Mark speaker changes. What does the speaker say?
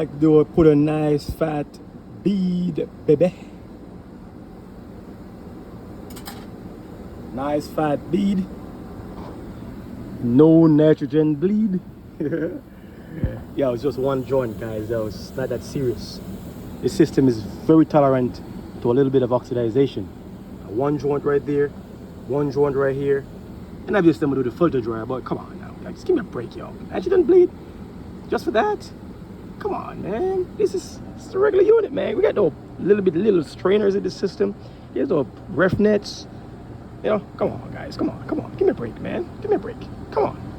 Speaker 1: like to put a nice fat bead, baby. Nice fat bead. No nitrogen bleed. Yeah, it was just one joint, guys. That was not that serious. This system is very tolerant to a little bit of oxidization. One joint right there, one joint right here, and I'm just gonna do the filter dryer. But come on now, like, just give me a break, yo. Nitrogen bleed, just for that? Come on, man. This is a regular unit, man. We got no little strainers in the system. There's no ref nets. You know, come on, guys. Come on. Give me a break, man. Give me a break. Come on.